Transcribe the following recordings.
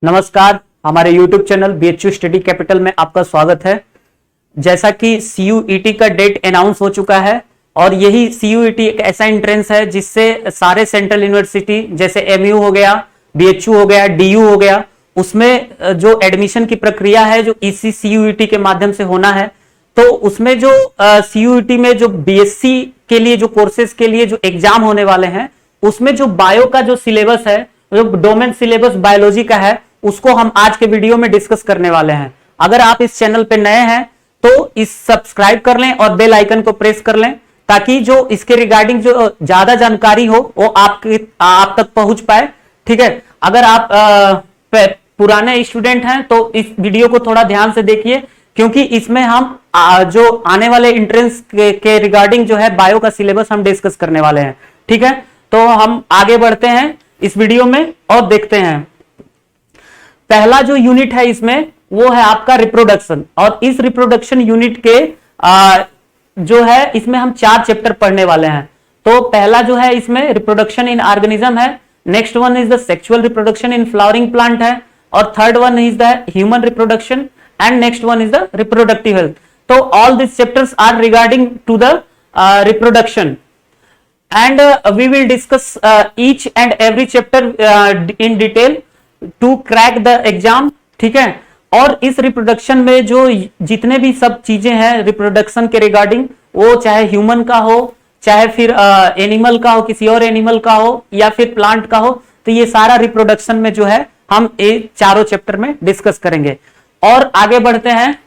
नमस्कार, हमारे YouTube channel BHU study capital में आपका स्वागत है। जैसा कि CUET का डेट अनाउंस हो चुका है और यही CUET एक ऐसा एंट्रेंस है जिससे सारे सेंट्रल यूनिवर्सिटी जैसे MU हो गया, BHU हो गया, DU हो गया, उसमें जो एडमिशन की प्रक्रिया है जो इसी CUET के माध्यम से होना है। तो उसमें जो CUET में जो BSc के लिए जो कोर्सेज के लिए जो एग्जाम होने वाले हैं, उसमें जो बायो का जो सिलेबस है, जो डोमेन सिलेबस बायोलॉजी का है, उसको हम आज के वीडियो में डिस्कस करने वाले हैं। अगर आप इस चैनल पे नए हैं तो इस सब्सक्राइब कर लें और बेल आइकन को प्रेस कर लें ताकि जो इसके रिगार्डिंग जो ज्यादा जानकारी हो वो आप तक पहुंच पाए। ठीक है, अगर आप पुराने स्टूडेंट हैं तो इस वीडियो को थोड़ा ध्यान से देखिए, क्योंकि इसमें हम जो आने वाले एंट्रेंस के रिगार्डिंग जो है बायो का सिलेबस हम डिस्कस करने वाले हैं। ठीक है, तो हम आगे बढ़ते हैं इस वीडियो में और देखते हैं। पहला जो यूनिट है इसमें वो है आपका रिप्रोडक्शन, और इस रिप्रोडक्शन यूनिट के जो है इसमें हम 4 चैप्टर पढ़ने वाले हैं। तो पहला जो है इसमें रिप्रोडक्शन इन ऑर्गेनिज्म है, next one is the sexual reproduction in flowering plant है, और third one is the human reproduction, and next one is the reproductive health. तो all this chapters are regarding to the reproduction and we will discuss each and every chapter in detail to crack the exam। ठीक है, और इस reproduction में जो जितने भी सब चीजें हैं रिप्रोडक्शन के रिगार्डिंग, वो चाहे ह्यूमन का हो, चाहे फिर एनिमल का हो, किसी और एनिमल का हो, या फिर प्लांट का हो, तो ये सारा रिप्रोडक्शन में जो है हम ये चारों चैप्टर में डिस्कस करेंगे। और आगे बढ़ते हैं,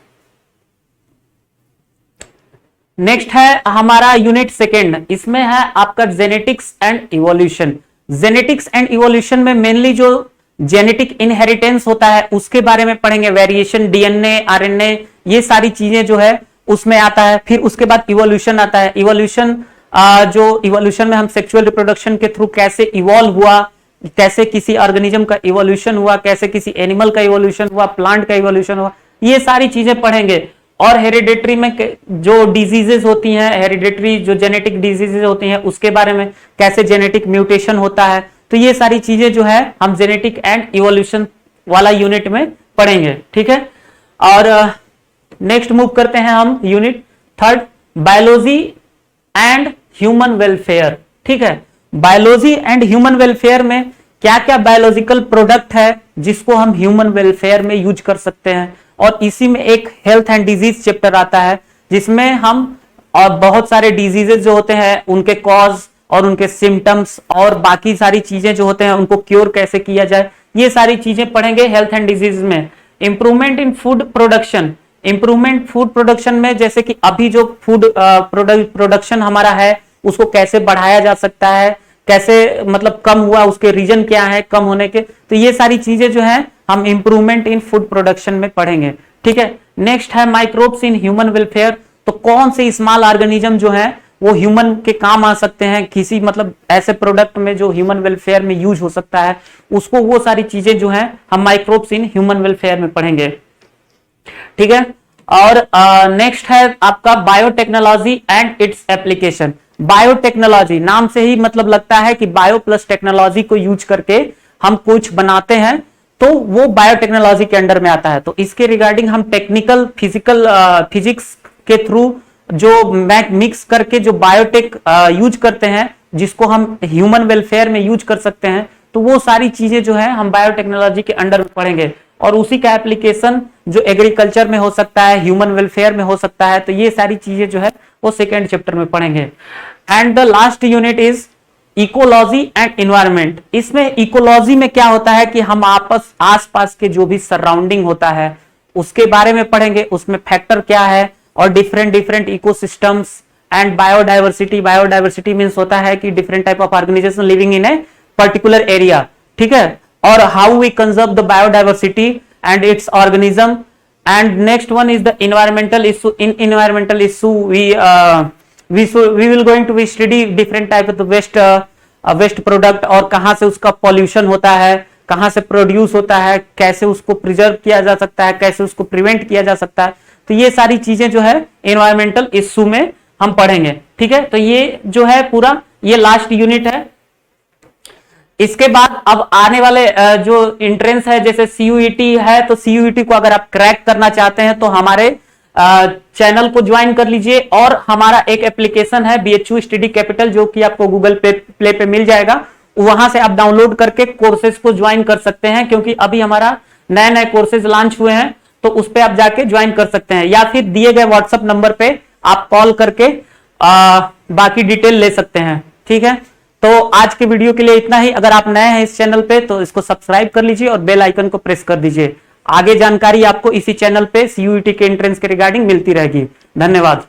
नेक्स्ट है हमारा यूनिट सेकेंड। इसमें है आपका genetics and evolution. Genetics and evolution में मेनली जो जेनेटिक इनहेरिटेंस होता है उसके बारे में पढ़ेंगे, वेरिएशन, डीएनए, आरएनए, ये सारी चीजें जो है उसमें आता है। फिर उसके बाद इवोल्यूशन आता है। इवोल्यूशन जो इवोल्यूशन में हम सेक्सुअल रिप्रोडक्शन के थ्रू कैसे इवॉल्व हुआ, कैसे किसी ऑर्गेनिज्म का इवोल्यूशन हुआ, कैसे किसी एनिमल का इवोल्यूशन हुआ, प्लांट का इवोल्यूशन हुआ, ये सारी चीजें पढ़ेंगे। और हेरिडेटरी में जो डिजीजेस होती हैं, हेरिडेटरी जो जेनेटिक डिजीजेस होती हैं उसके बारे में, कैसे जेनेटिक म्यूटेशन होता है, तो ये सारी चीजें जो है हम जेनेटिक एंड इवोल्यूशन वाला यूनिट में पढ़ेंगे। ठीक है, और नेक्स्ट मूव करते हैं हम unit third, biology and human welfare. ठीक है, बायोलॉजी एंड ह्यूमन वेलफेयर में क्या क्या बायोलॉजिकल प्रोडक्ट है जिसको हम ह्यूमन वेलफेयर में यूज कर सकते हैं, और इसी में एक हेल्थ एंड डिजीज चैप्टर आता है जिसमें हम और बहुत सारे डिजीजेस जो होते हैं उनके कॉज और उनके सिम्टम्स और बाकी सारी चीजें जो होते हैं उनको क्योर कैसे किया जाए, ये सारी चीजें पढ़ेंगे हेल्थ एंड डिजीज में। Improvement in food production, improvement food production में जैसे कि अभी जो फूड प्रोडक्शन हमारा है उसको कैसे बढ़ाया जा सकता है, कैसे मतलब कम हुआ, उसके रीजन क्या है कम होने के, तो ये सारी चीजें जो है हम इंप्रूवमेंट इन फूड प्रोडक्शन में पढ़ेंगे। ठीक है, नेक्स्ट है माइक्रोब्स इन ह्यूमन वेलफेयर। तो कौन से स्मॉल ऑर्गेनिज्म जो है वो ह्यूमन के काम आ सकते हैं, किसी मतलब ऐसे प्रोडक्ट में जो ह्यूमन वेलफेयर में यूज हो सकता है, उसको वो सारी चीजें जो है हम माइक्रोब्स इन ह्यूमन वेलफेयर में पढ़ेंगे। ठीक है, और नेक्स्ट है आपका biotechnology and its application. Biotechnology नाम से ही मतलब लगता है कि बायो प्लस टेक्नोलॉजी को यूज करके हम कुछ बनाते हैं, तो वो बायोटेक्नोलॉजी के अंडर में आता है। तो इसके रिगार्डिंग हम टेक्निकल फिजिक्स के थ्रू जो मिक्स करके जो बायोटेक यूज करते हैं, जिसको हम ह्यूमन वेलफेयर में यूज कर सकते हैं, तो वो सारी चीजें जो है हम बायोटेक्नोलॉजी के अंडर में पढ़ेंगे। और उसी का एप्लीकेशन जो एग्रीकल्चर में हो सकता है, ह्यूमन वेलफेयर में हो सकता है, तो ये सारी चीजें जो है वो सेकेंड चैप्टर में पढ़ेंगे। And the last unit is ecology and environment. इसमें इकोलॉजी में क्या होता है कि हम आसपास के जो भी सराउंडिंग होता है उसके बारे में पढ़ेंगे, उसमें फैक्टर क्या है, और different ecosystems and biodiversity. Biodiversity means होता है कि different type of organization living in a particular area. ठीक है, और how we conserve the biodiversity and its organism. And next one is the environmental issue. In environmental issue we will going to be study different type of the waste product, और कहां से उसका pollution होता है, कहां से produce होता है, कैसे उसको प्रिजर्व किया जा सकता है, कैसे उसको प्रिवेंट किया जा सकता है, तो ये सारी चीजें जो है एनवायरमेंटल इशू में हम पढ़ेंगे। ठीक है, तो ये जो है पूरा ये लास्ट यूनिट है। इसके बाद अब आने वाले जो इंट्रेंस है, जैसे सीयूईटी है, तो सीयूईटी को अगर आप क्रैक करना चाहते हैं तो हमारे चैनल को ज्वाइन कर लीजिए। और हमारा एक एप्लीकेशन है बीएचयू स्टडी कैपिटल, जो कि आपको गूगल प्ले पे मिल जाएगा, वहां से आप डाउनलोड करके कोर्सेज को ज्वाइन कर सकते हैं, क्योंकि अभी हमारा नए नए कोर्सेज लॉन्च हुए हैं, तो उस पर आप जाके ज्वाइन कर सकते हैं, या फिर दिए गए व्हाट्सएप नंबर पे आप कॉल करके बाकी डिटेल ले सकते हैं। ठीक है, तो आज के वीडियो के लिए इतना ही। अगर आप नए हैं इस चैनल पे तो इसको सब्सक्राइब कर लीजिए और बेल आइकन को प्रेस कर दीजिए। आगे जानकारी आपको इसी चैनल पे सीयूईटी के एंट्रेंस के रिगार्डिंग मिलती रहेगी। धन्यवाद।